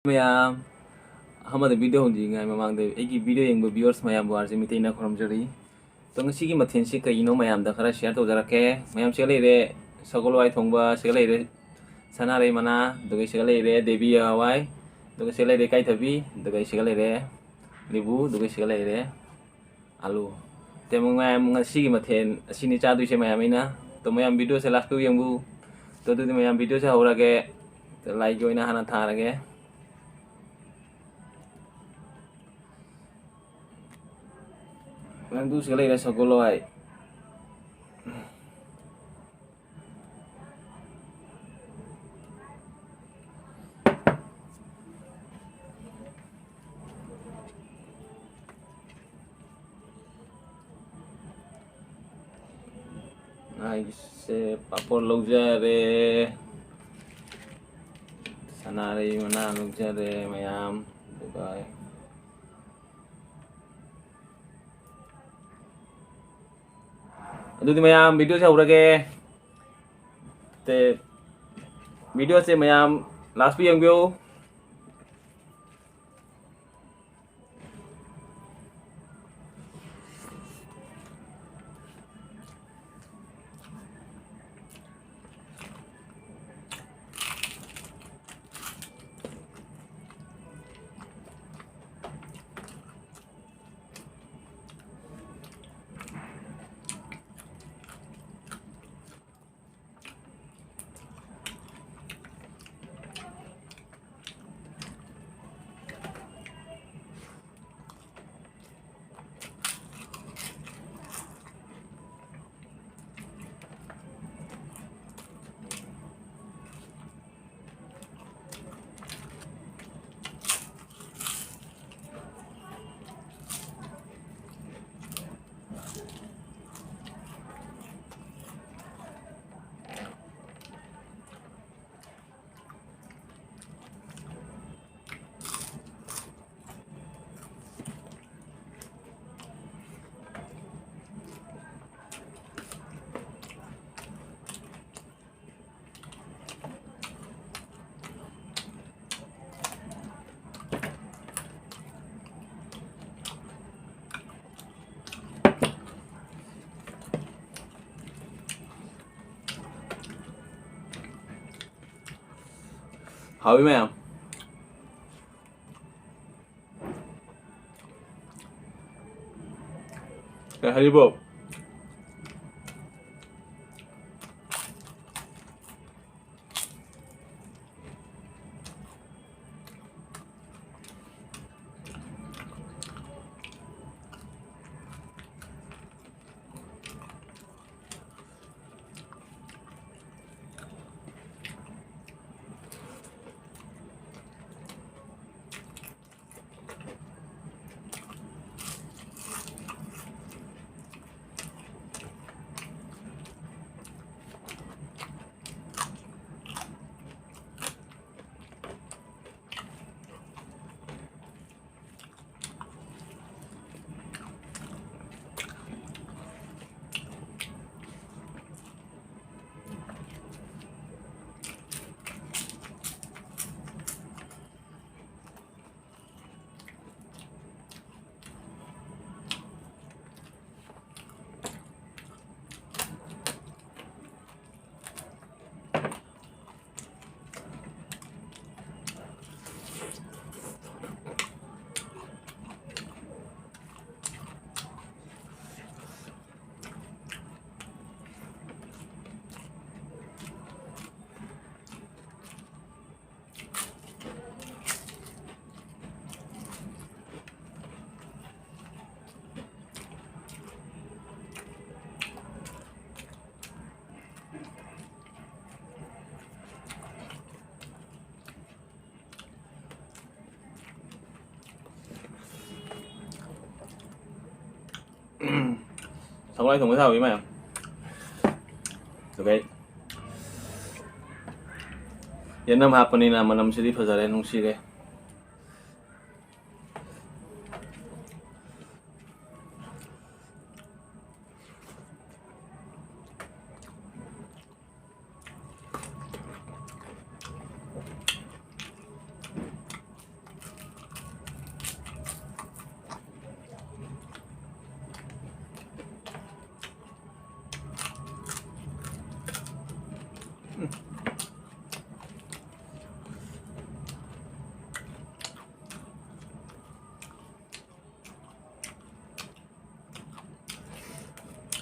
Mayam, hamada video hong jinga mamang de eki video yang viewers mayam bu arje mitai na khorom jari. To ngasi gi mathen se kai no mayam da khara share to jara ke mayam se le sagol wai thongba se le sana re mana dogai se le devi wai dogai se le kai thabi dogai se le libu dogai se le alu. Te mayam ngasi gi mathen asini cha du se mayam ina to mayam video se last tu yang bu to du mayam video se hora ke like joina hana thara ke Nang sekali ada sekolah ay. Ay se papor logjare. Sanari mana logjare mayam. Bye. Aduh mayam video saya urage. Te video se mayam last pi yang bio. Hỏi mayam. Cái hay bộ. Xong thùng cái sao vậy mày? Okay. Yan nam hapon na manam sili fazare nung sige.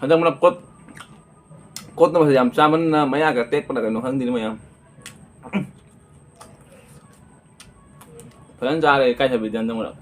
handa mo na kot na masayam saman na maya ka tek pa na ganun hang din mayam falan jare kai sabi dan mo na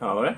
đấy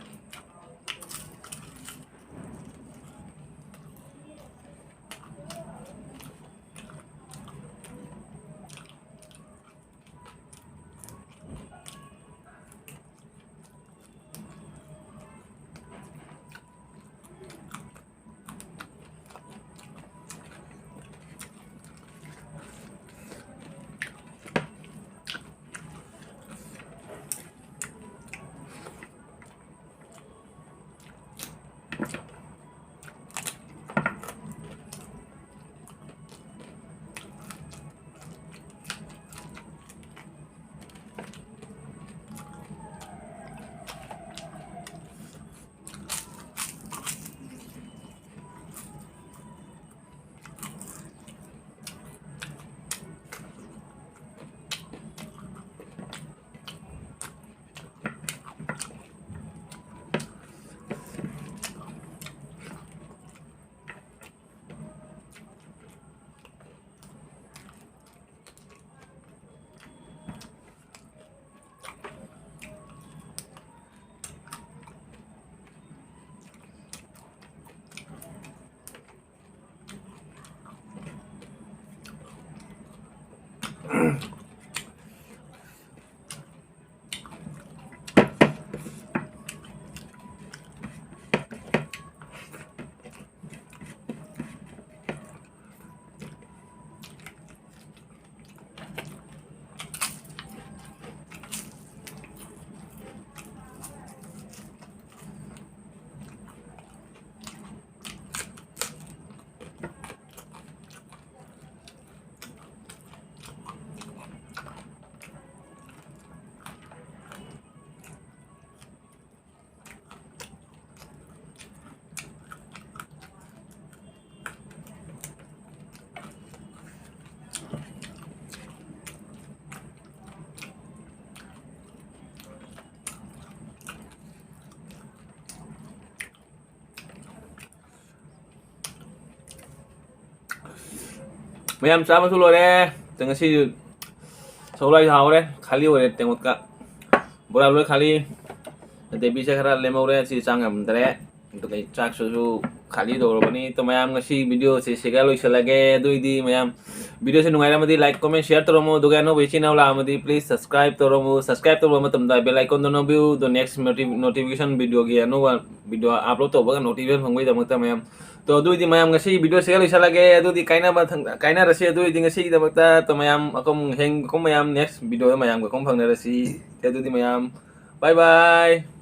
Mayam sama sulo deh. 또 ngasi सौलाय Haware खाली हो रे तेमत का बोरा बोले खाली देवी से खरा लेमो रे सी चांग हम दरे तो कई चाक सु खाली दो बनी तो मैं आम ngasi वीडियो से सेगा लोई लगे दुई दी मैं आम वीडियो से नुंगाइरा मदी लाइक कमेंट शेयर तो रमो दुगा नो बेची नावला मदी प्लीज सब्सक्राइब तो रमो सब्सक्राइब तो रमो तम दा बेल आइकन दोनो व्यू तो नेक्स्ट नोटिफिकेशन वीडियो गिया नो वीडियो अपलोड तो बगा नोटिफिकेशन फंगबै दमकता मैं तो दुई मैम ngasi वीडियो से लोई लगे दुई काइना रसी दुई ngasi दमकता तो मैम अकम हेंग को मैम नेक्स्ट वीडियो मैम को कम फंगना रसी दुई मैम बाय बाय